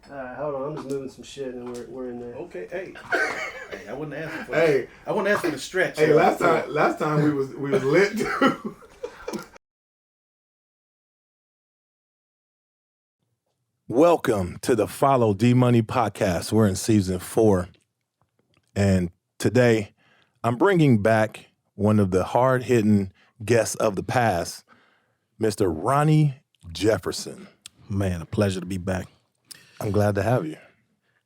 Hold on. I'm just moving some shit, and we're in there. Okay, hey, I wouldn't ask for. Hey, I wouldn't ask for the stretch. Hey, last time we was lit too. Welcome to the Follow D Money podcast. We're in season 4, and today I'm bringing back one of the hard-hitting guests of the past, Mr. Ronnie Jefferson. Man, a pleasure to be back. I'm glad to have you.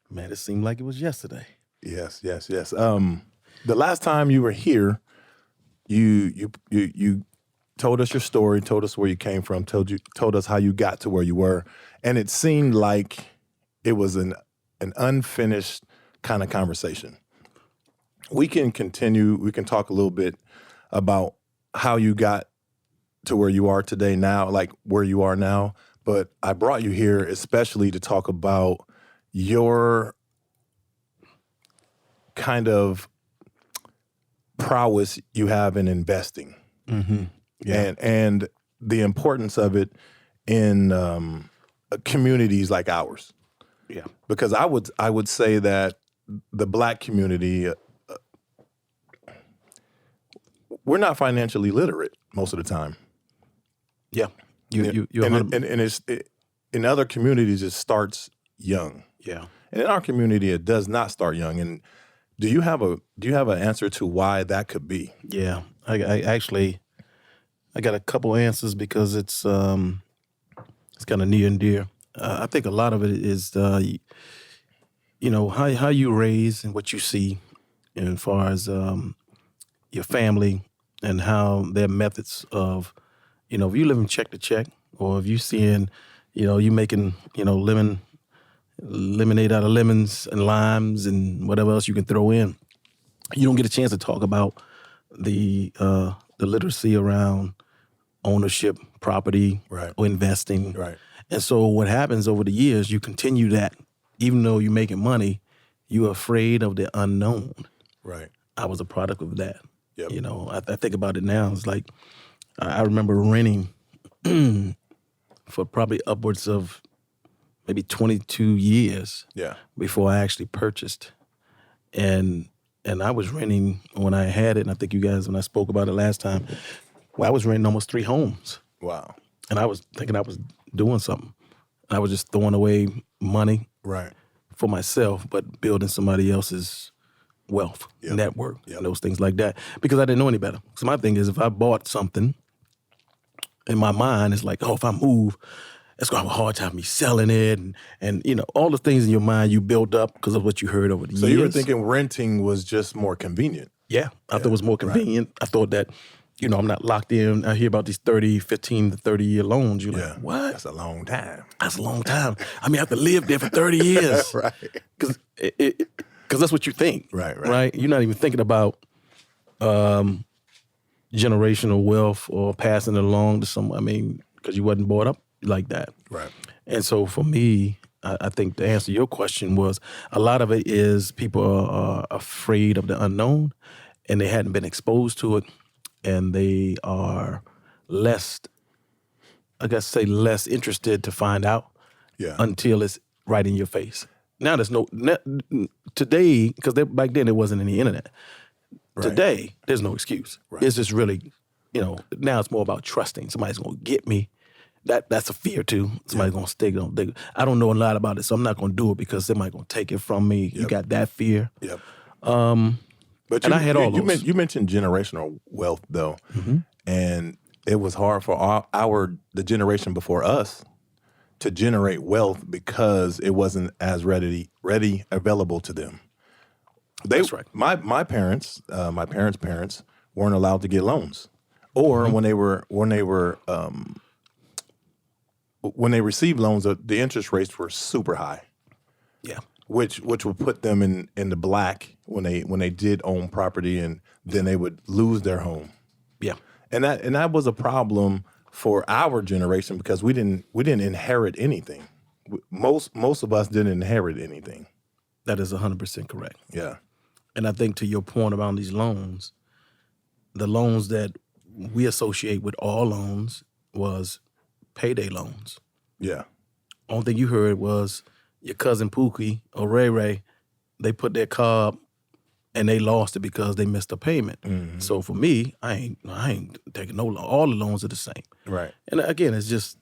Man, it seemed like it was yesterday. Yes. The last time you were here, you told us your story, told us where you came from, told us how you got to where you were, and it seemed like it was an unfinished kind of conversation. We can continue. We can talk a little bit about how you got to where you are today now, like where you are now. But I brought you here especially to talk about your kind of prowess you have in investing, and the importance of it in communities like ours. Yeah, because I would say that the Black community, we're not financially literate most of the time. yeah. And it's in other communities it starts young. Yeah. And in our community it does not start young. And do you have an answer to why that could be? Yeah, I actually got a couple answers because it's kind of near and dear. I think a lot of it is how you raise and what you see, and as far as your family and how their methods of, if you living check to check, or if you seeing, you making, lemonade out of lemons and limes and whatever else you can throw in, you don't get a chance to talk about the literacy around ownership, property, Right. or investing. Right. And so what happens over the years, you continue that. Even though you're making money, you're afraid of the unknown. Right. I was a product of that. Yep. I think about it now. It's like I remember renting for probably upwards of maybe 22 years Yeah. before I actually purchased. And I was renting when I had it, and I think you guys, when I spoke about it last time, I was renting almost 3 homes. Wow. And I was thinking I was doing something. I was just throwing away money Right. for myself, but building somebody else's wealth, Yep. network, Yep. and those things like that, because I didn't know any better. So my thing is, if I bought something, in my mind, it's like, if I move, it's going to have a hard time me selling it. And all the things in your mind you build up because of what you heard over the years. So you were thinking renting was just more convenient. Yeah, I thought it was more convenient. Right. I thought that, I'm not locked in. I hear about these 15 to 30-year loans. You're like, what? That's a long time. That's a long time. I have to live there for 30 years. Right. Because that's what you think. Right. You're not even thinking about generational wealth or passing it along to someone. Because you wasn't brought up like that. Right. And so for me, I think to answer your question was, a lot of it is people are afraid of the unknown, and they hadn't been exposed to it, and they are less interested to find out until it's right in your face. Now there's today, because back then there wasn't any internet. Right. Today, there's no excuse. Right. It's just really, now it's more about trusting. Somebody's going to get me. That's a fear too. Somebody's going to stick it. I don't know a lot about it, so I'm not going to do it because somebody's going to take it from me. Yep. You got that fear. Yep. But I had all those. You mentioned generational wealth though, and it was hard for the generation before us to generate wealth because it wasn't as ready available to them. That's right. My parents, my parents' parents weren't allowed to get loans, or when they received loans, the interest rates were super high. Yeah. Which would put them in the black when they did own property, and then they would lose their home. Yeah. And that was a problem for our generation because we didn't inherit anything. Most of us didn't inherit anything. That is 100% correct. Yeah. And I think to your point around these loans, the loans that we associate with all loans was payday loans. Yeah. Only thing you heard was your cousin Pookie or Ray Ray, they put their car up and they lost it because they missed a payment. So for me, I ain't taking no loan. All the loans are the same. Right. And again, it's just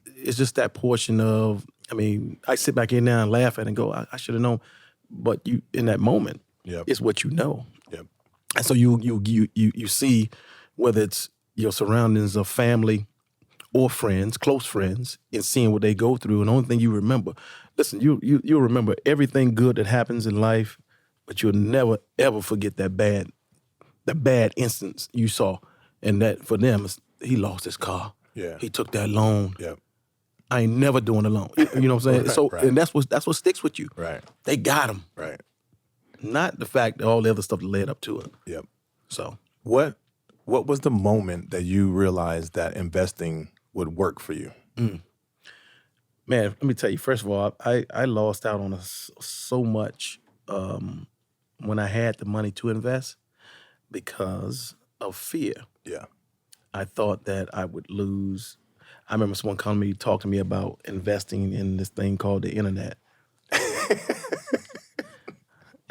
that portion of, I mean, I sit back in there and laugh at it and go, I should have known. But you, in that moment, it's what you know. Yep. And so you see whether it's your surroundings of family or friends, close friends, and seeing what they go through. And the only thing you remember, listen, you'll remember everything good that happens in life, but you'll never ever forget that bad instance you saw. And that for them, he lost his car. Yeah. He took that loan. Yep. I ain't never doing a loan. You know what I'm saying? Right, So right. and that's what sticks with you. Right. They got him. Right. Not the fact that all the other stuff that led up to it. Yep. So What was the moment that you realized that investing would work for you? man, let me tell you, first of all, I lost out on so much when I had the money to invest because of fear. Yeah. I thought that I would lose. I remember someone calling me, talking to me about investing in this thing called the internet.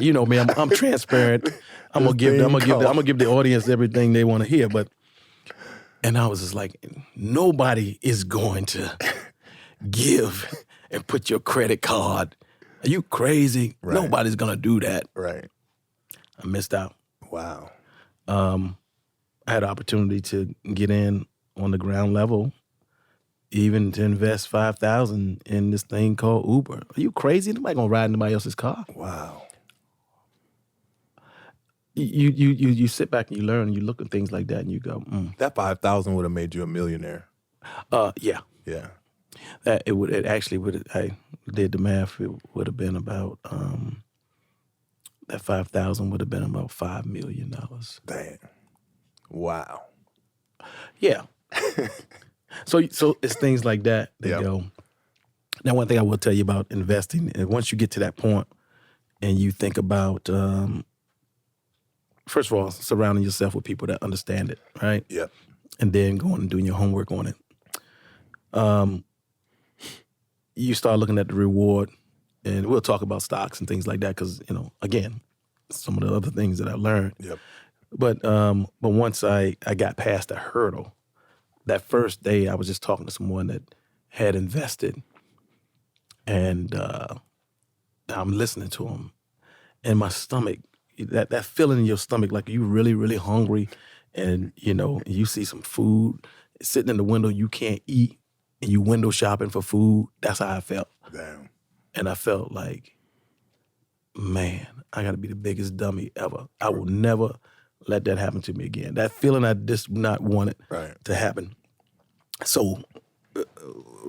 You know me, I'm transparent. I'm gonna give the audience everything they want to hear. And I was just like, nobody is going to give and put your credit card. Are you crazy? Right. Nobody's gonna do that. Right. I missed out. Wow. I had an opportunity to get in on the ground level, even to invest $5,000 in this thing called Uber. Are you crazy? Nobody gonna ride in nobody else's car. Wow. You sit back and you learn and you look at things like that and you go, That 5,000 would have made you a millionaire. yeah. Yeah. I did the math. It would have been about that 5,000 would have been about $5 million. Dang. Wow. Yeah. So it's things like that Yep. go. Now, one thing I will tell you about investing, and once you get to that point and you think about, first of all, surrounding yourself with people that understand it, right? Yep. And then going and doing your homework on it. You start looking at the reward, and we'll talk about stocks and things like that because, again, some of the other things that I learned. Yep. But once I got past the hurdle, that first day I was just talking to someone that had invested, and I'm listening to him, and my stomach, that feeling in your stomach like you really, really hungry, and you see some food sitting in the window you can't eat, and you window shopping for food. That's how I felt. Damn. And I felt like, man, I got to be the biggest dummy ever. I will never let that happen to me again. That feeling I just not want it to happen. So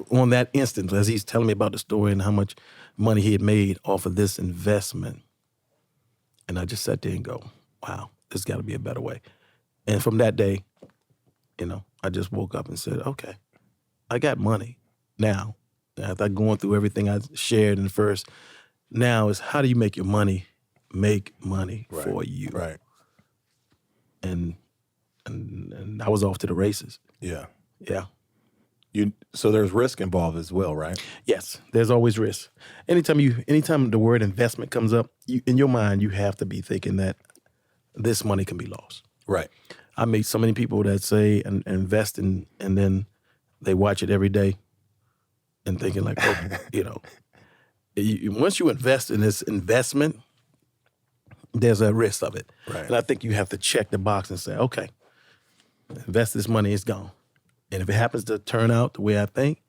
on that instance, as he's telling me about the story and how much money he had made off of this investment, and I just sat there and go, wow, there's got to be a better way. And from that day, I just woke up and said, okay, I got money now. After going through everything I shared in the first, now is how do you make your money make money for you? Right. And I was off to the races. Yeah. Yeah. So there's risk involved as well, right? Yes, there's always risk. Anytime the word investment comes up, in your mind, you have to be thinking that this money can be lost. Right. I meet so many people that say and invest in, and then they watch it every day and thinking like, once you invest in this investment, there's a risk of it. Right. And I think you have to check the box and say, okay, invest this money, it's gone. And if it happens to turn out the way I think,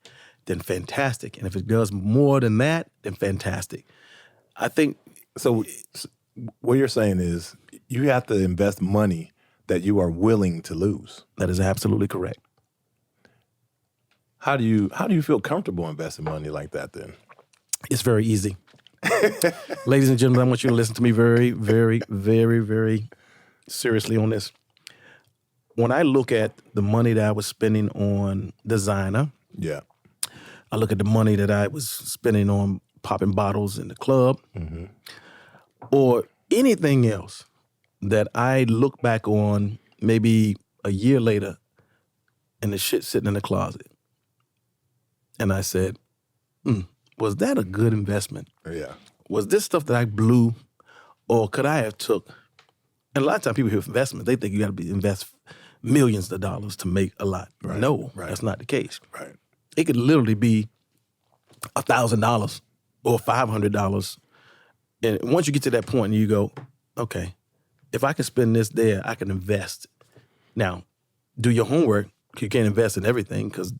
then fantastic. And if it does more than that, then fantastic. I think. So what you're saying is you have to invest money that you are willing to lose. That is absolutely correct. How do you feel comfortable investing money like that then? It's very easy. Ladies and gentlemen, I want you to listen to me very, very, very, very seriously on this. When I look at the money that I was spending on designer, I look at the money that I was spending on popping bottles in the club, or anything else that I look back on maybe a year later and the shit sitting in the closet. And I said, was that a good investment? Yeah. Was this stuff that I blew, or could I have took? And a lot of times people hear investment, they think you got to invest millions of dollars to make a lot. Right, No, right. that's not the case. Right. It could literally be $1,000 or $500. And once you get to that point, you go, okay, if I can spend this there, I can invest. Now, do your homework. You can't invest in everything because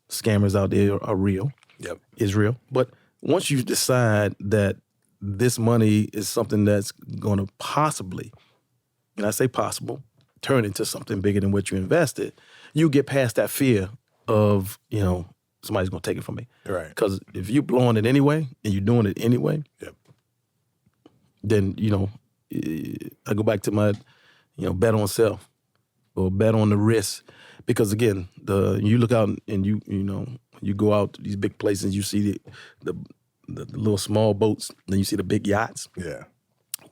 scammers out there are real. Yep. Is real. But once you decide that this money is something that's going to possibly, and I say possible, turn into something bigger than what you invested, you get past that fear of, somebody's going to take it from me. Right. Because if you're blowing it anyway and you're doing it anyway, then, I go back to my, bet on self or bet on the risk. Because again, you look out and you go out to these big places, you see the little small boats, then you see the big yachts. Yeah.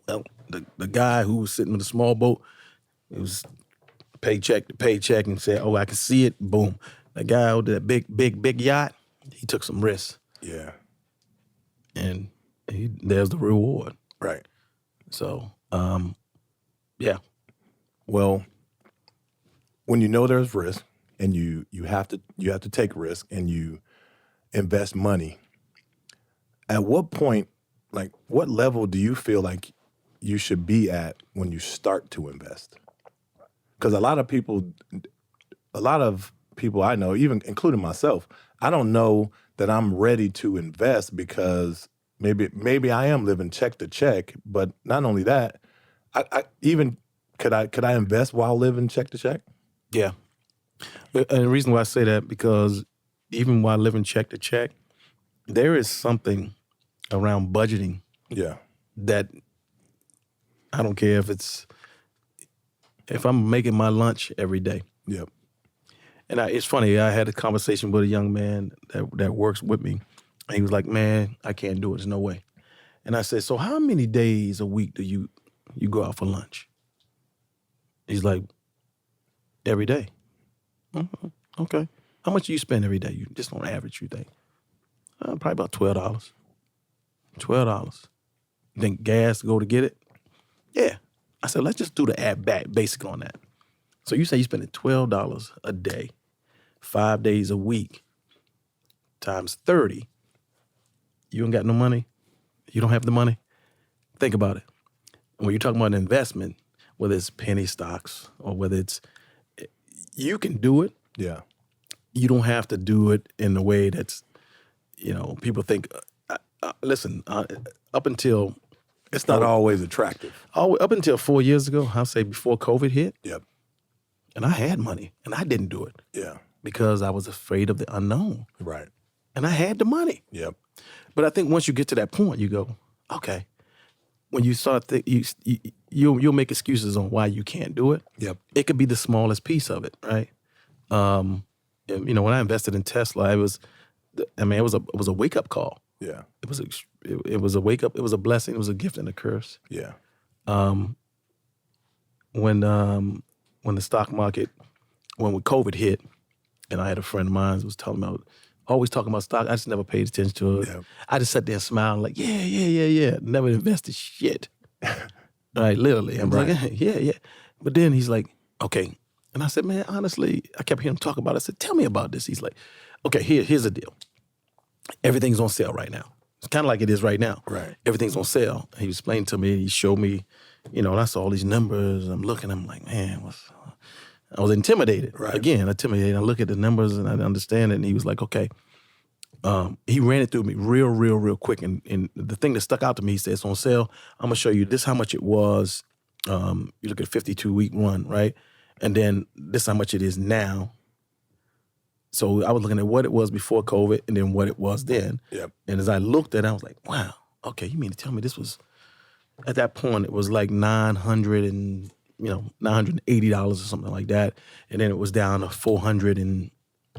Well, the guy who was sitting with the small boat, it was paycheck to paycheck and said, "Oh, I can see it." Boom. That guy with that big yacht, he took some risks. Yeah. And there's the reward. Right. So, yeah. Well, when you know there's risk and you have to take risk and you invest money, at what point, like what level do you feel like you should be at when you start to invest? Because a lot of people I know, even including myself, I don't know that I'm ready to invest because maybe I am living check to check, but not only that, I even could I invest while living check to check? Yeah. And the reason why I say that, because even while living check to check, there is something around budgeting that I don't care if I'm making my lunch every day. Yep. And it's funny, I had a conversation with a young man that works with me. And he was like, "Man, I can't do it. There's no way." And I said, "So how many days a week do you go out for lunch?" He's like, "Every day." Mm-hmm. Okay. How much do you spend every day? You just on average, you think? Probably about $12. $12. You think gas to go to get it? Yeah. I said, let's just do the add back basic on that. So you say you're spending $12 a day, 5 days a week, times 30. You ain't got no money? You don't have the money? Think about it. When you're talking about an investment, whether it's penny stocks or whether you can do it. Yeah. You don't have to do it in the way that's, people think, listen, up until... It's not always attractive. Up until 4 years ago, I'll say before COVID hit. Yep. And I had money, and I didn't do it. Yeah. Because I was afraid of the unknown. Right. And I had the money. Yep. But I think once you get to that point, you go, okay. When you start, you'll make excuses on why you can't do it. Yep. It could be the smallest piece of it, right? When I invested in Tesla, it was a wake up call. Yeah. It was a wake up. It was a blessing. It was a gift and a curse. Yeah. When the stock market, when COVID hit, and I had a friend of mine who was always talking about stock. I just never paid attention to it. Yeah. I just sat there smiling like, yeah. Never invested shit. Right, literally. I'm like, yeah. But then he's like, okay. And I said, man, honestly, I kept hearing him talk about it. I said, tell me about this. He's like, okay, here's the deal. Everything's on sale right now. It's kind of like it is right now. Right. Everything's on sale. He explained to me, he showed me, and I saw all these numbers. I'm looking, I'm like, man, I was intimidated. Right. Again, intimidated. I look at the numbers and I understand it. And he was like, okay. He ran it through me real quick. And the thing that stuck out to me, he said, it's on sale. I'm going to show you this how much it was. You look at a 52-week run, right? And then this how much it is now. So I was looking at what it was before COVID and then what it was then. Yep. And as I looked at it, I was like, wow, okay, you mean to tell me this was, at that point, it was like $980 or something like that. And then it was down to $400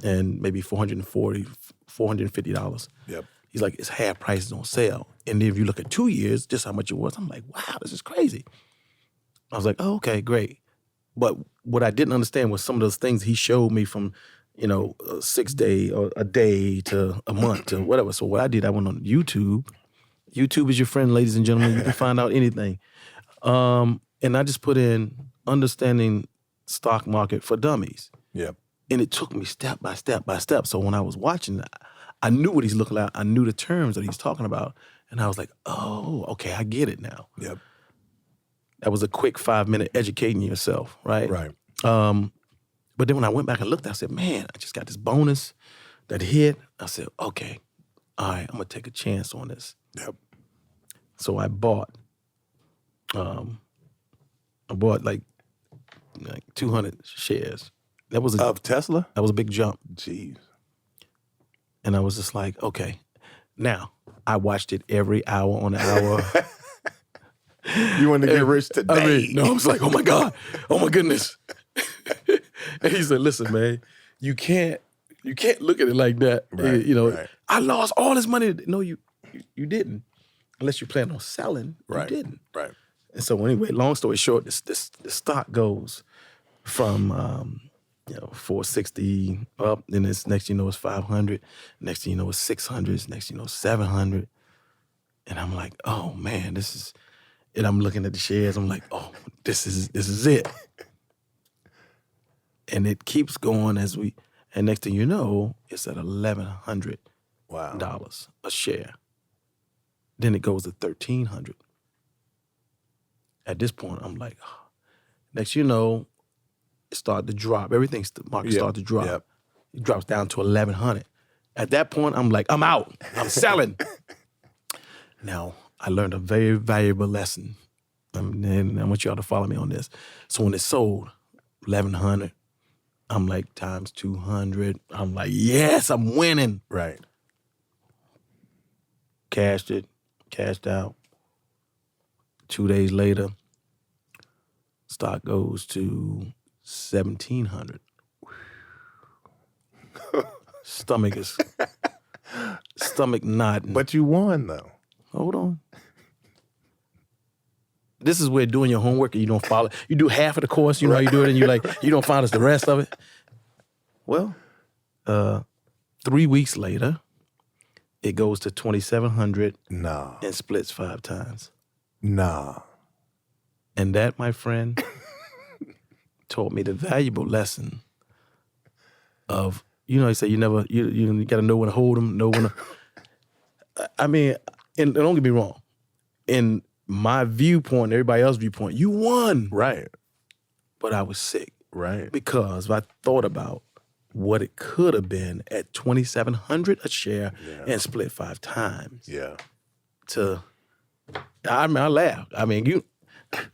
and maybe $440, $450. Yep. He's like, it's half prices on sale. And then if you look at 2 years, just how much it was, I'm like, wow, this is crazy. I was like, oh, okay, great. But what I didn't understand was some of those things he showed me from, a 6 day or a day to a month to whatever. So what I did, I went on YouTube. YouTube is your friend, ladies and gentlemen. You can find out anything. And I just put in understanding stock market for dummies. Yep. And it took me step by step by step. So when I was watching, I knew what he's looking like. I knew the terms that he's talking about. And I was like, oh, okay, I get it now. Yep. That was a quick 5-minute educating yourself, right? Right. But then when I went back and looked, I said, man, I just got this bonus that hit. I said, okay, all right, I'm going to take a chance on this. Yep. So I bought like 200 shares. That was Of Tesla? That was a big jump. Jeez. And I was just like, okay. Now, I watched it every hour on the hour. You want to get rich today? I was like, oh my God, oh my goodness. And he said, listen, man, you can't look at it like that. Right, right. I lost all this money. No, you didn't. Unless you plan on selling, Right. you didn't. Right. And so anyway, long story short, this stock goes from 460 up, then it's next it's 500, next thing you know it's 600, next thing you know 700. And I'm like, oh man, this is, and I'm looking at the shares, I'm like, oh, this is it. And it keeps going and next thing you know, it's at $1,100 a share. Then it goes to $1,300. At this point, I'm like, oh. Next you know, it started to drop. The market started to drop. Yep. It drops down to $1,100. At that point, I'm like, I'm out. I'm selling. Now, I learned a very valuable lesson. And I want y'all to follow me on this. So when it sold, $1,100, I'm like, times 200. I'm like, yes, I'm winning. Right. Cashed out. 2 days later, stock goes to 1,700. Stomach nodding. But you won though. Hold on. This is where doing your homework and you don't follow. You do half of the course, you do it, and you don't follow the rest of it. Well, 3 weeks later, it goes to 2,700. Nah. And splits 5 times. Nah. And that, my friend, taught me the valuable lesson of, they say you got to know when to hold them, know when to. I mean, and don't get me wrong, in my viewpoint, everybody else's viewpoint, you won. Right. But I was sick. Right. Because I thought about what it could have been at 2,700 a share and split 5 times. Yeah. I laughed. I mean,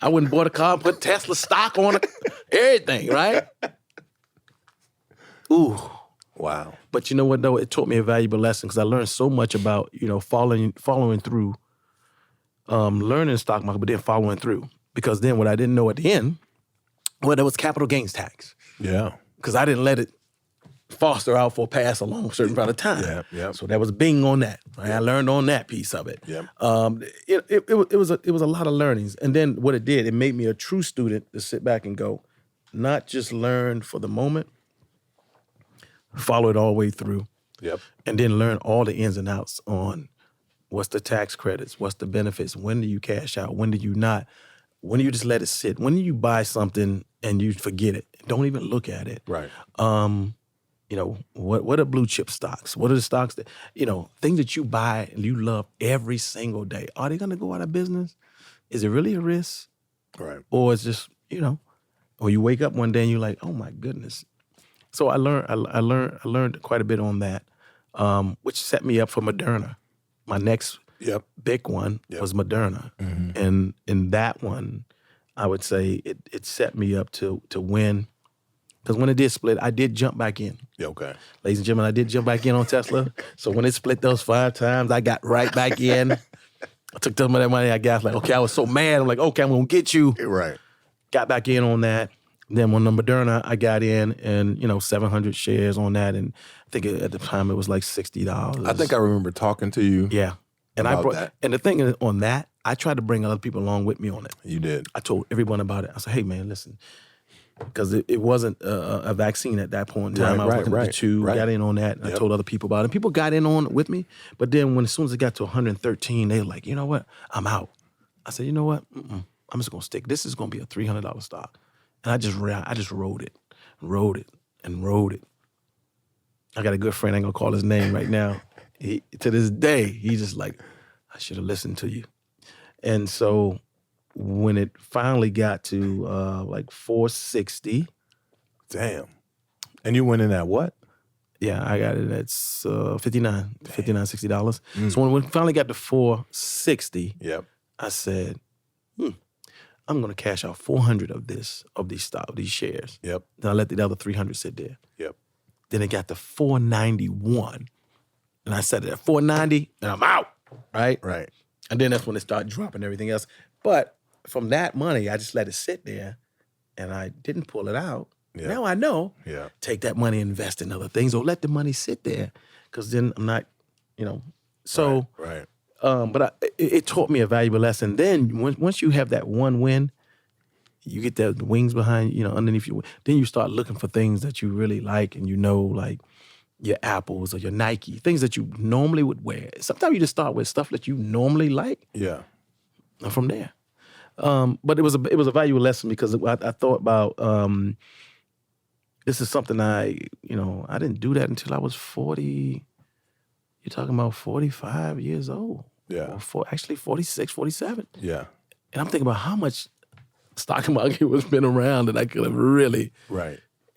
I wouldn't bought a car and put Tesla stock on it, everything, right? Ooh. Wow. But you know what, though? It taught me a valuable lesson because I learned so much about, following through, learning stock market, but then following through. Because then what I didn't know at the end, there was capital gains tax. Yeah. Because I didn't let it foster out for past a long certain amount of time. Yeah. So that was bing on that. Right? I learned on that piece of it. Yeah. It was a lot of learnings. And then what it did, it made me a true student to sit back and go, not just learn for the moment, follow it all the way through. Yep. And then learn all the ins and outs on what's the tax credits, what's the benefits, when do you cash out, when do you not, when do you just let it sit, when do you buy something and you forget it, don't even look at it. Right. What are blue chip stocks? What are the stocks that, things that you buy and you love every single day? Are they going to go out of business? Is it really a risk? Right. Or it's just, or you wake up one day and you're like, oh my goodness. So I learned quite a bit on that, which set me up for Moderna. My next big one was Moderna. Mm-hmm. And in that one, I would say it set me up to win. Because when it did split, I did jump back in. Yeah, okay. Ladies and gentlemen, I did jump back in on Tesla. So when it split those 5 times, I got right back in. I took some of that money I got. Like, okay, I was so mad. I'm like, okay, I'm going to get you. Right. Got back in on that. Then when the Moderna, I got in and, 700 shares on that. And I think at the time it was like $60. I think I remember talking to you. Yeah. And that. And the thing is, on that, I tried to bring other people along with me on it. You did. I told everyone about it. I said, hey, man, listen, because it wasn't a vaccine at that point in time. I was looking at the two, got in on that, and I told other people about it. And people got in on it with me, but then as soon as it got to 113, they were like, you know what? I'm out. I said, you know what? I'm just going to stick. This is going to be a $300 stock. And I just rode it. I got a good friend, I ain't going to call his name right now. To this day, he's just like, I should have listened to you. And so when it finally got to like 460. Damn. And you went in at what? Yeah, I got it at $59, $60. So when we finally got to 460, I said, I'm going to cash out 400 of these shares. Then I let the other 300 sit there. Then it got to 491. And I set it at 490 and I'm out. Right. And then that's when it started dropping everything else. But from that money, I just let it sit there and I didn't pull it out. Now I know. Take that money and invest in other things or let the money sit there. Because then I'm not, So, but it taught me a valuable lesson. Then once you have that one win, you get the wings behind, underneath you. Then you start looking for things that you really like and like your Apples or your Nike, things that you normally would wear. Sometimes you just start with stuff that you normally like. And from there. But it was a valuable lesson because I thought about this is something I didn't do that until I was 40. You're talking about 45 years old. Or actually 46, 47. And I'm thinking about how much stock market was been around that I could have really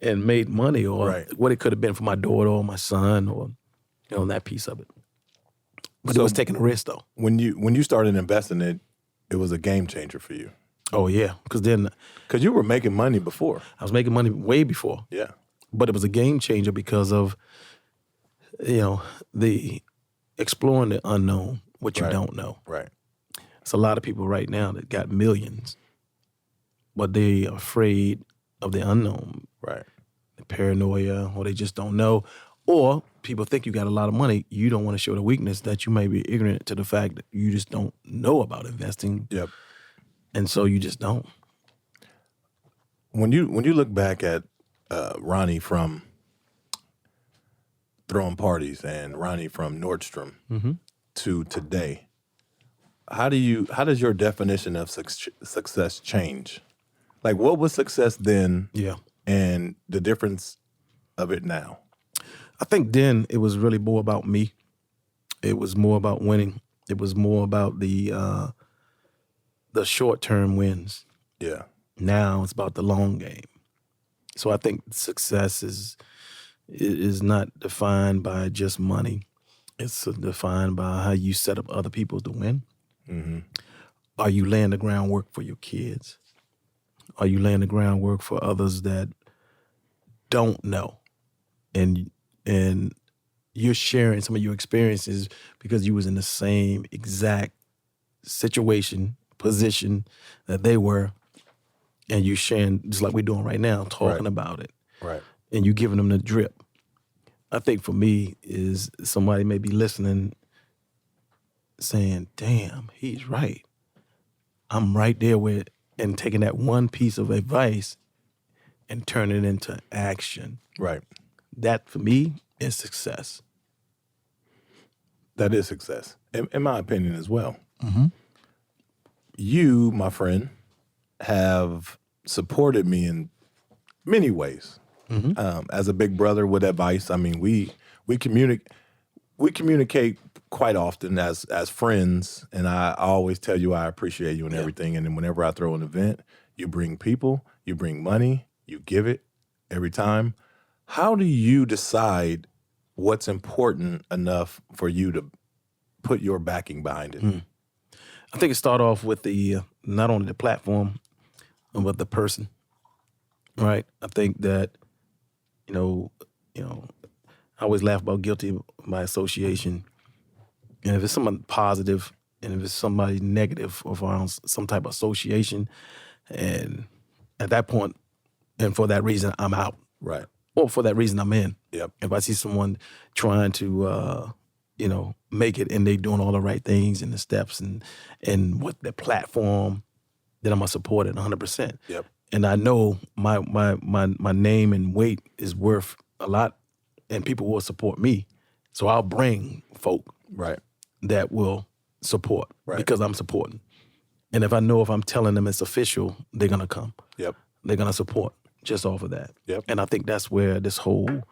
and made money or what it could have been for my daughter or my son or that piece of it. But it was taking a risk though. When you started investing it was a game changer for you. Oh yeah, because you were making money before. I was making money way before. But it was a game changer because of the exploring the unknown, what you don't know. It's a lot of people right now that got millions, but they are afraid of the unknown. The paranoia, or they just don't know. Or people think you got a lot of money. You don't want to show the weakness that you may be ignorant to the fact that you just don't know about investing. And so you just don't. When you look back at Ronnie from throwing parties and Ronnie from Nordstrom to today, how does your definition of success change? Like, what was success then? And the difference of it now? I think then it was really more about me. It was more about winning. It was more about the short-term wins. Now it's about the long game. So I think success is not defined by just money. It's defined by how you set up other people to win. Are you laying the groundwork for your kids? Are you laying the groundwork for others that don't know? And you're sharing some of your experiences because you was in the same exact situation, position that they were, and you sharing just like we're doing right now, talking about it. And you giving them the drip. I think for me is somebody may be listening saying, damn, he's right. I'm right there with and taking that one piece of advice and turning it into action. That for me is success. That is success, in my opinion as well. You, my friend, have supported me in many ways. As a big brother with advice. I mean, we communicate quite often as friends, and I always tell you I appreciate you and everything. And then whenever I throw an event, you bring people, you bring money, you give it every time. How do you decide what's important enough for you to put your backing behind it? I think it started off with the not only the platform, but the person. Right? I think that I always laugh about guilty by association. And if it's someone positive and if it's somebody negative or around some type of association, and at that point, and for that reason, I'm out. Or for that reason, I'm in. If I see someone trying to, make it and they doing all the right things and the steps and what the platform, then I'm going to support it 100%. and I know my name and weight is worth a lot, and people will support me. So I'll bring folk that will support because I'm supporting. And if I know if I'm telling them it's official, they're gonna come. Yep. They're gonna support just off of that. Yep. And I think that's where this whole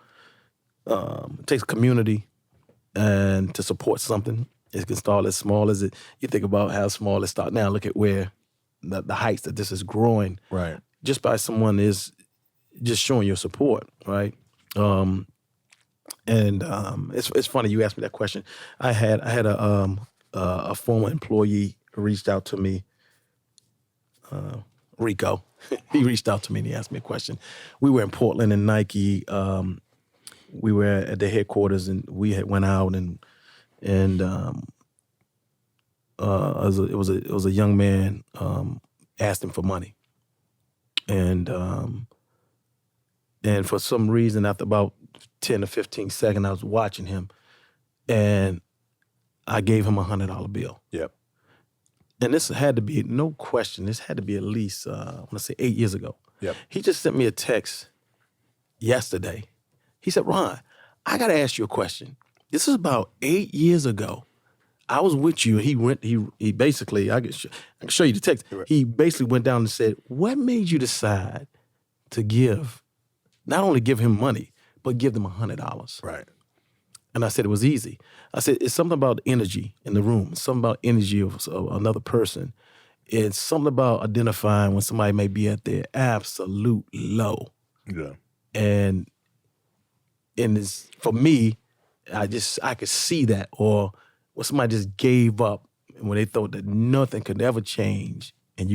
it takes community and to support something. It can start as small as it. You think about how small it started. Now look at where the heights that this is growing. Right. Just by someone is just showing your support, right? It's funny you asked me that question. I had a former employee reached out to me, Rico. He reached out to me and he asked me a question. We were in Portland and Nike. We were at the headquarters and we had went out and it was a young man asked him for money, and for some reason after about 10 to 15 seconds I was watching him, and I gave him $100 bill. Yep. And this had to be, no question, this had to be at least, I want to say 8 years ago. Yep. He just sent me a text yesterday. He said, Ron, I got to ask you a question. This is about 8 years ago. I was with you, and he basically, I can show you the text. Right. He basically went down and said, what made you decide to not only give him money, but give them $100? Right. And I said, it was easy. I said, it's something about energy in the room. It's something about energy of another person. It's something about identifying when somebody may be at their absolute low. Yeah. And it's, for me, I could see that. Or when somebody just gave up and when they thought that nothing could ever change, and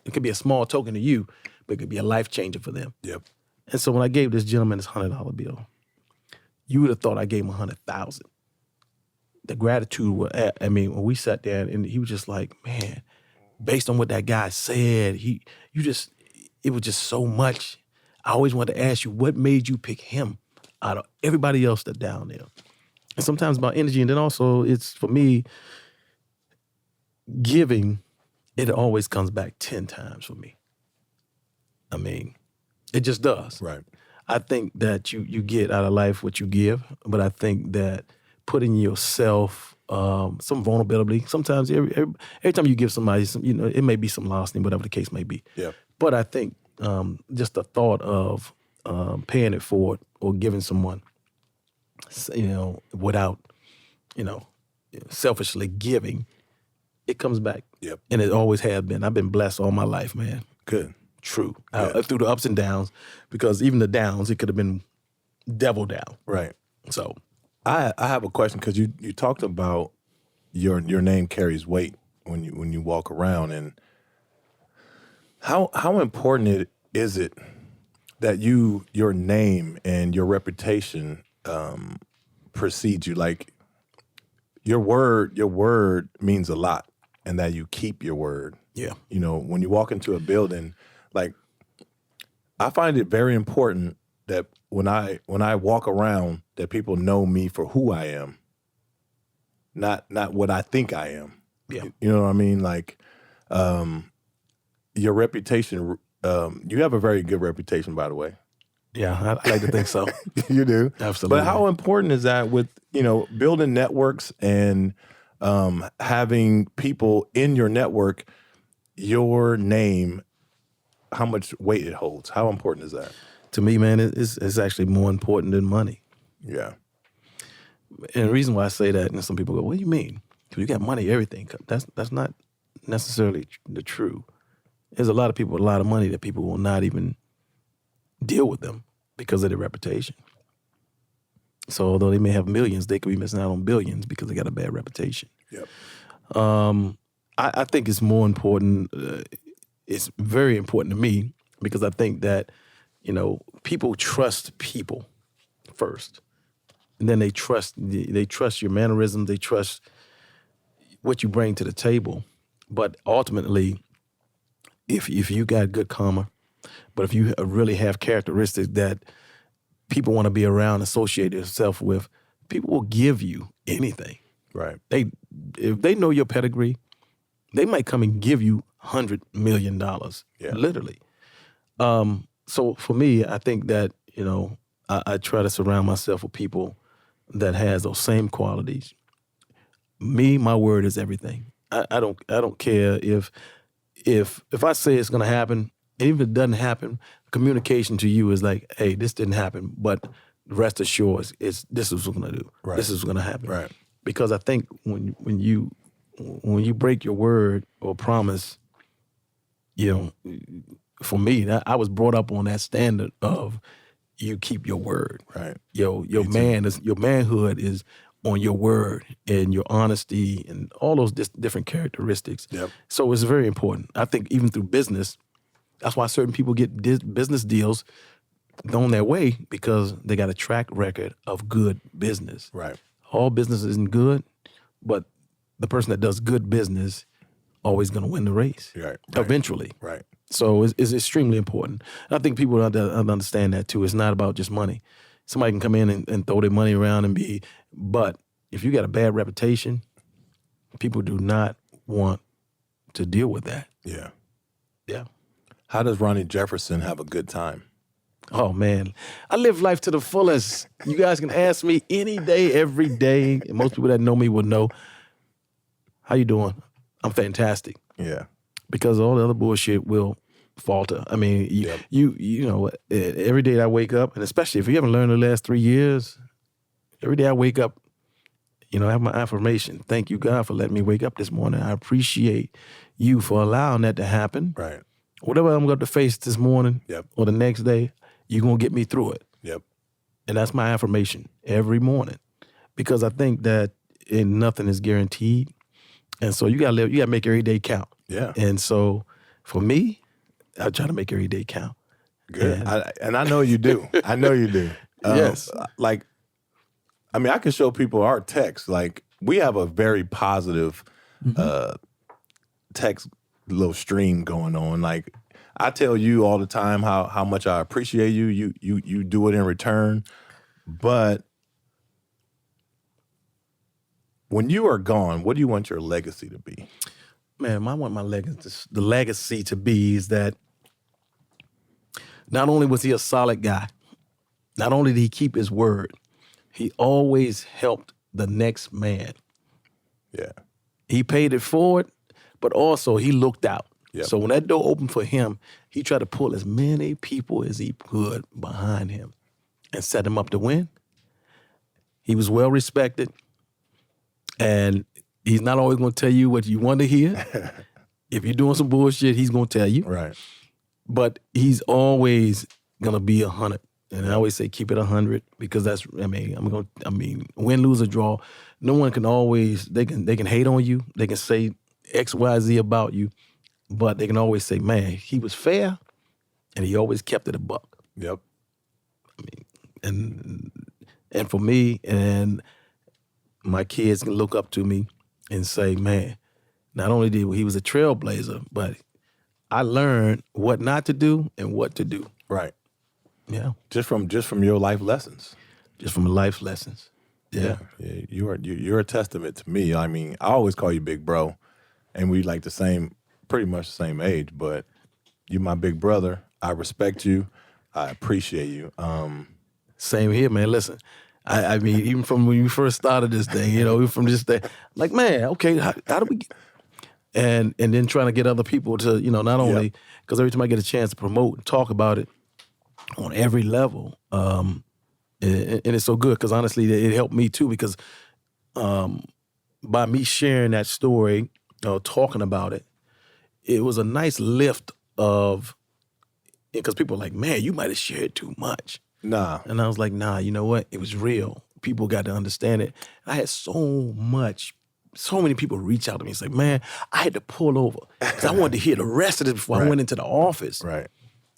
it could be a small token to you, but it could be a life changer for them. Yep. And so when I gave this gentleman this $100 bill, you would have thought I gave him $100,000. The gratitude when we sat there and he was just like, man, based on what that guy said, it was just so much. I always wanted to ask you, what made you pick him out of everybody else that's down there? And sometimes about energy, and then also it's, for me, giving, it always comes back 10 times for me. I mean, it just does. Right. I think that you get out of life what you give, but I think that putting yourself, some vulnerability, sometimes every time you give somebody, it may be some loss, whatever the case may be. Yeah. But I think just the thought of paying it forward or giving someone, without, selfishly giving, it comes back. Yep. And it always has been. I've been blessed all my life, man. Good. True. Yeah. Through the ups and downs, because even the downs, it could have been devil down. Right. So I have a question, because you talked about your name carries weight when you walk around, and how important is it that your name and your reputation precedes you? Like your word means a lot, and that you keep your word. yeah, When you walk into a building, like, I find it very important that when I walk around, that people know me for who I am, not what I think I am. Yeah. You know what I mean? Like, your reputation, you have a very good reputation, by the way. yeah. I like to think so. You do. Absolutely. But how important is that with, building networks and having people in your network, your name, how much weight it holds? How important is that? To me, man, it's actually more important than money. Yeah. And the reason why I say that, and some people go, what do you mean? You got money, everything. That's not necessarily the true. There's a lot of people with a lot of money that people will not even deal with them because of their reputation. So although they may have millions, they could be missing out on billions because they got a bad reputation. Yep. I think it's more important. It's very important to me because I think that, people trust people first. And then they trust your mannerisms, they trust what you bring to the table. But ultimately, if you got good karma, but if you really have characteristics that people want to be around, associate themselves with, people will give you anything. Right. If they know your pedigree, they might come and give you $100 million, Yeah. literally. So for me, I think that, I try to surround myself with people that has those same qualities. Me, my word is everything. I don't care if I say it's gonna happen, and even if it doesn't happen, communication to you is like, hey, this didn't happen, but rest assured, this is what's gonna do. Right. This is what's gonna happen. Right. Because I think when you break your word or promise, for me, I was brought up on that standard of you keep your word. Right. Your manhood is on your word and your honesty and all those different characteristics. Yep. So it's very important. I think even through business, that's why certain people get business deals thrown their way, because they got a track record of good business. Right. All business isn't good, but the person that does good business always going to win the race. Right. Eventually. Right. So it's extremely important. And I think people don't understand that too. It's not about just money. Somebody can come in and throw their money around but if you got a bad reputation, people do not want to deal with that. Yeah. Yeah. How does Ronnie Jefferson have a good time? Oh, man. I live life to the fullest. You guys can ask me any day, every day. And most people that know me will know. How you doing? I'm fantastic. Yeah. Because all the other bullshit will falter. I mean, you know, every day I wake up, and especially if you haven't learned the last 3 years, every day I wake up, I have my affirmation. Thank you, God, for letting me wake up this morning. I appreciate you for allowing that to happen. Right. Whatever I'm going to face this morning or the next day, you're going to get me through it. Yep. And that's my affirmation every morning, because I think that nothing is guaranteed. And so you got to make every day count. Yeah. And so for me, I try to make every day count. Good. And I know you do. I know you do. Yes. I can show people our text. Like, we have a very positive text little stream going on. Like, I tell you all the time how much I appreciate you. You do it in return. But when you are gone, what do you want your legacy to be? Man, I want the legacy to be is that not only was he a solid guy, not only did he keep his word, he always helped the next man. Yeah. He paid it forward, but also he looked out. Yep. So when that door opened for him, he tried to pull as many people as he could behind him and set him up to win. He was well respected, and he's not always going to tell you what you want to hear. If you're doing some bullshit, he's going to tell you. Right. But he's always going to be 100. And I always say keep it 100, because that's, win, lose, or draw. No one can always, they can hate on you. They can say X, Y, Z about you. But they can always say, man, he was fair, and he always kept it a buck. Yep. And for me, and my kids can look up to me and say, man, not only did he was a trailblazer, but I learned what not to do and what to do. Right. Yeah. Just from your life lessons. Just from life lessons. Yeah. You're a testament to me. I mean, I always call you big bro, and we like pretty much the same age, but you're my big brother. I respect you. I appreciate you. Same here, man. Listen, I mean, even from when you first started this thing, from just that, like, man, okay, how do we get? And then trying to get other people to, not only, because every time I get a chance to promote and talk about it on every level, and it's so good, because honestly, it helped me too, because by me sharing that story, talking about it, it was a nice lift of, because people are like, man, you might have shared too much. Nah. And I was like, nah, you know what? It was real. People got to understand it. I had so many people reach out to me. It's like, man, I had to pull over because I wanted to hear the rest of this before I went into the office. Right.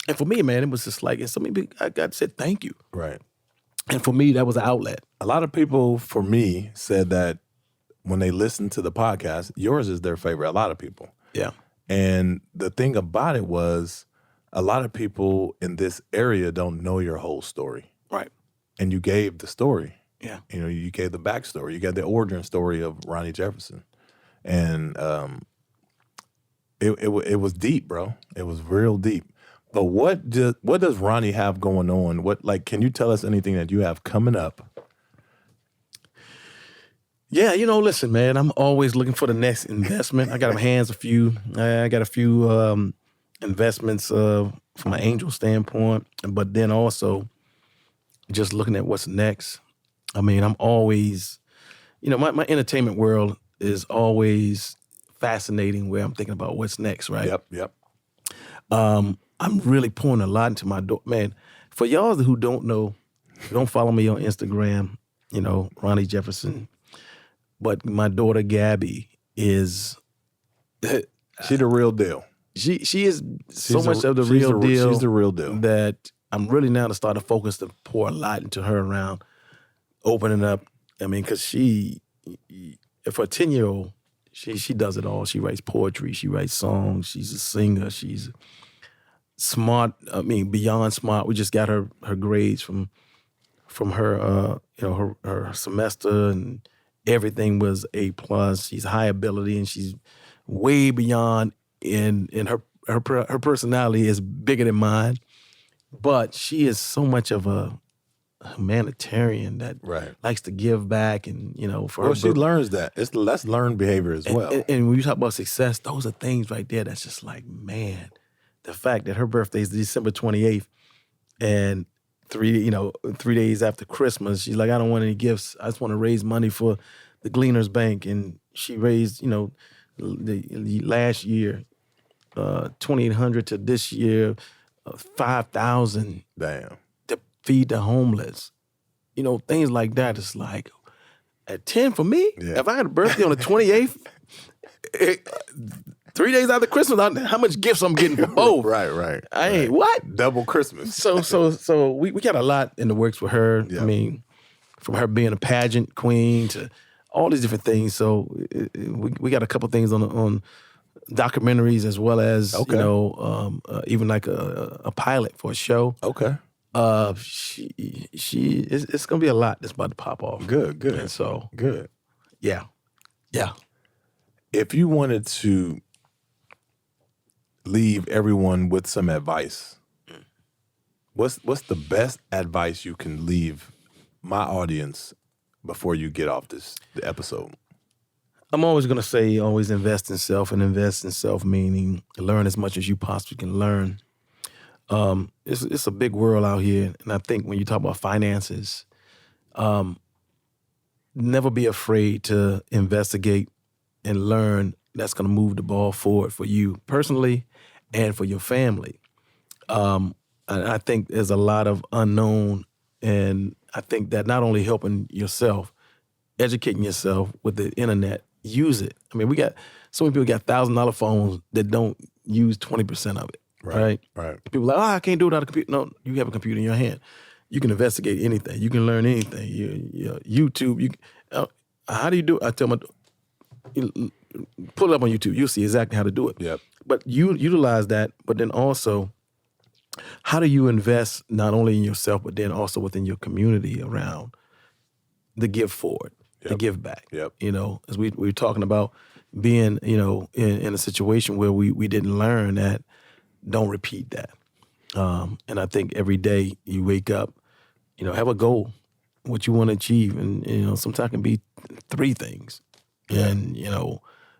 And for me, man, it was just like, and so many I got to say thank you. Right. And for me, that was an outlet. A lot of people, for me, said that when they listened to the podcast, yours is their favorite. A lot of people. Yeah. And the thing about it was, a lot of people in this area don't know your whole story. Right. And you gave the story. Yeah. You gave the backstory. You got the origin story of Ronnie Jefferson. And it was deep, bro. It was real deep. But what does Ronnie have going on? Can you tell us anything that you have coming up? Yeah, listen, man, I'm always looking for the next investment. I got in my hands a few investments from an angel standpoint, but then also just looking at what's next. I mean, I'm always, my entertainment world is always fascinating where I'm thinking about what's next, right? Yep. I'm really pouring a lot into my man. For y'all who don't know, don't follow me on Instagram, Ronnie Jefferson. But my daughter Gabby is she the real deal. She is so much of the real deal. She's the real deal. That I'm really now to start to focus to pour a lot into her around opening up. I mean, because for a 10-year-old, she does it all. She writes poetry. She writes songs. She's a singer. She's smart. I mean, beyond smart. We just got her grades from her her semester, and everything was A+. She's high ability, and she's way beyond. In her personality is bigger than mine, but she is so much of a humanitarian that likes to give back, and for her. She learns that that's learned behavior as well. And when you talk about success, those are things right there that's just like, man, the fact that her birthday is December 28th, and 3 days after Christmas, she's like, I don't want any gifts. I just want to raise money for the Gleaners Bank, and she raised the last year. 2,800 to this year, 5,000. Damn. To feed the homeless. Things like that. It's like, at 10 for me, if I had a birthday on the 28th, 3 days after Christmas, how much gifts I'm getting for both? Right. I ain't, what? Double Christmas. So we got a lot in the works with her. Yeah. I mean, from her being a pageant queen to all these different things. So we got a couple things on documentaries, as well as even like a pilot for a show. Okay. It's gonna be a lot that's about to pop off. Good. And so good. Yeah. If you wanted to leave everyone with some advice, what's the best advice you can leave my audience before you get off the episode? I'm always going to say, always invest in self, and invest in self meaning learn as much as you possibly can learn. It's a big world out here, and I think when you talk about finances, never be afraid to investigate and learn. That's going to move the ball forward for you personally and for your family. And I think there's a lot of unknown, and I think that not only helping yourself, educating yourself with the internet, use it. I mean, we got so many people got $1,000 phones that don't use 20% of it. Right. People are like, I can't do it without a computer. No, you have a computer in your hand. You can investigate anything. You can learn anything. YouTube. How do you do it? I tell my, pull it up on YouTube. You'll see exactly how to do it. Yep. But you utilize that. But then also, how do you invest not only in yourself, but then also within your community around the give forward, the give back? Yep. As we were talking about being, in a situation where we didn't learn that, don't repeat that. And I think every day you wake up, have a goal, what you want to achieve. And, sometimes it can be 3 things. Yeah. And,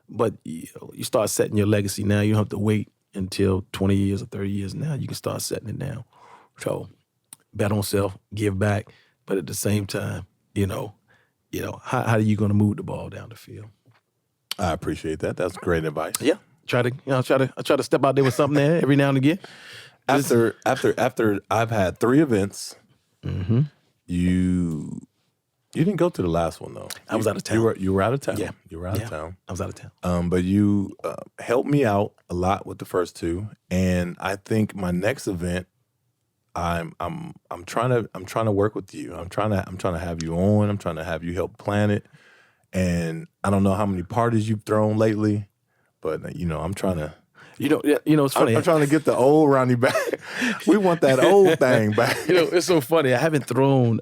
but you start setting your legacy now. You don't have to wait until 20 years or 30 years now. You can start setting it now. So bet on self, give back, but at the same time, how are you going to move the ball down the field? I appreciate that. That's great advice. Yeah. I try to step out there with something there every now and again. After I've had 3 events, you didn't go to the last one though. I was out of town. You were out of town. Yeah. You were out of town. I was out of town. But you helped me out a lot with the first 2, and I think my next event, I'm trying to work with you. I'm trying to have you on. I'm trying to have you help plan it. And I don't know how many parties you've thrown lately, but I'm trying to. It's funny. I'm trying to get the old Ronnie back. We want that old thing back. It's so funny. I haven't thrown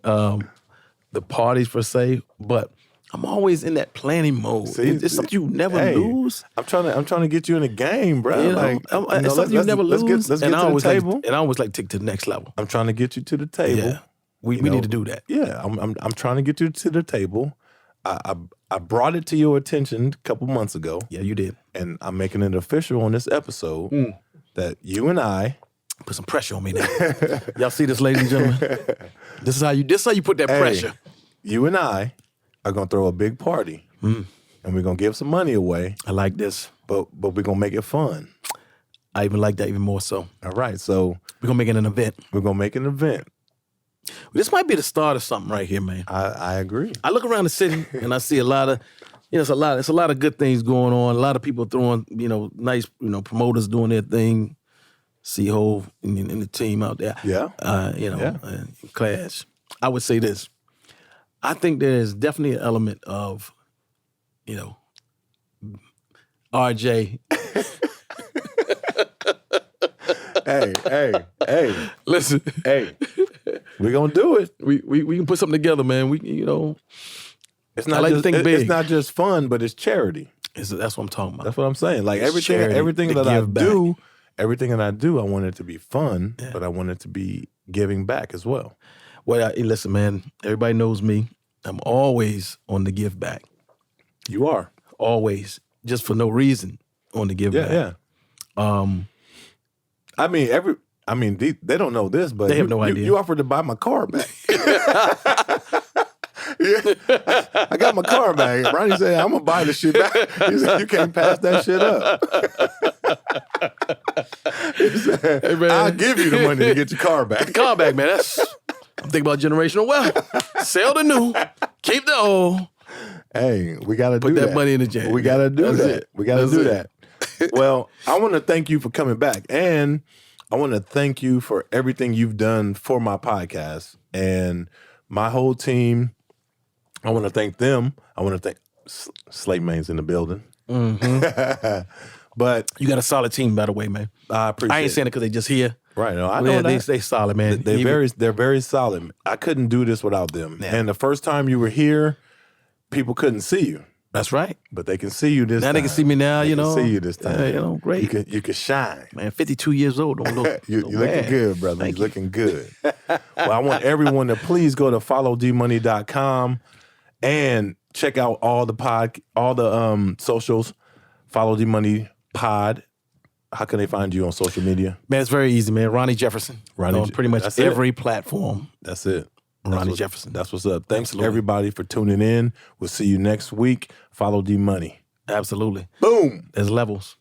the parties per se, but I'm always in that planning mode. See, it's something you never lose. I'm trying to get you in the game, bro. You know, it's something you never lose. Let's get to the table. And I always like to take to the next level. I'm trying to get you to the table. Yeah. We need to do that. Yeah, I'm trying to get you to the table. I brought it to your attention a couple months ago. Yeah, you did. And I'm making it official on this episode that you and I put some pressure on me now. Y'all see this, ladies and gentlemen? This is how you put that pressure. You and I are gonna throw a big party, and we're gonna give some money away. I like this, but we're gonna make it fun. I even like that even more so. All right, so we're gonna make it an event. We're gonna make an event. This might be the start of something right here, man. I agree. I look around the city and I see a lot of, it's a lot of good things going on. A lot of people throwing, nice, promoters doing their thing. See Hov and the team out there. Yeah. Clash. I would say this. I think there's definitely an element of, RJ. Hey. Listen. Hey. We're gonna do it. We can put something together, man. It's not just big. It's not just fun, but it's charity. That's what I'm talking about. That's what I'm saying. Like everything that I do, I want it to be fun, but I want it to be giving back as well. Well, listen, man. Everybody knows me. I'm always on the give back. You are always, just for no reason, on the give back. Yeah. They don't know this, but they have no idea. You offered to buy my car back. Yeah, I got my car back. Ronnie said, "I'm gonna buy the shit back." He said, "You can't pass that shit up." He said, "Hey, man, I'll give you the money to get your car back." The car back, man. I'm thinking about generational wealth. Sell the new, keep the old. Hey, we gotta do that. Put that money in the jam. We gotta do that. We gotta do that. Well, I want to thank you for coming back, and I want to thank you for everything you've done for my podcast and my whole team. I want to thank them. I want to thank Slate Main's in the building. Mm-hmm. But you got a solid team, by the way, man. I appreciate. I ain't saying it because they just here. Right. No, I know that. They solid, man. They're very solid. I couldn't do this without them. Yeah. And the first time you were here, people couldn't see you. That's right. But they can see you this time. Now they can see me now, They can see you this time. Great. You can shine. Man, 52 years old. Don't look. You're looking good, brother. You're looking good. Well, I want everyone to please go to followdmoney.com and check out all the socials. Follow D Money Pod. How can they find you on social media? Man, it's very easy, man. Ronnie Jefferson. On pretty much every platform. That's it. Ronnie Jefferson. That's what's up. Thanks everybody for tuning in. We'll see you next week. Follow D Money. Absolutely. Boom. There's levels.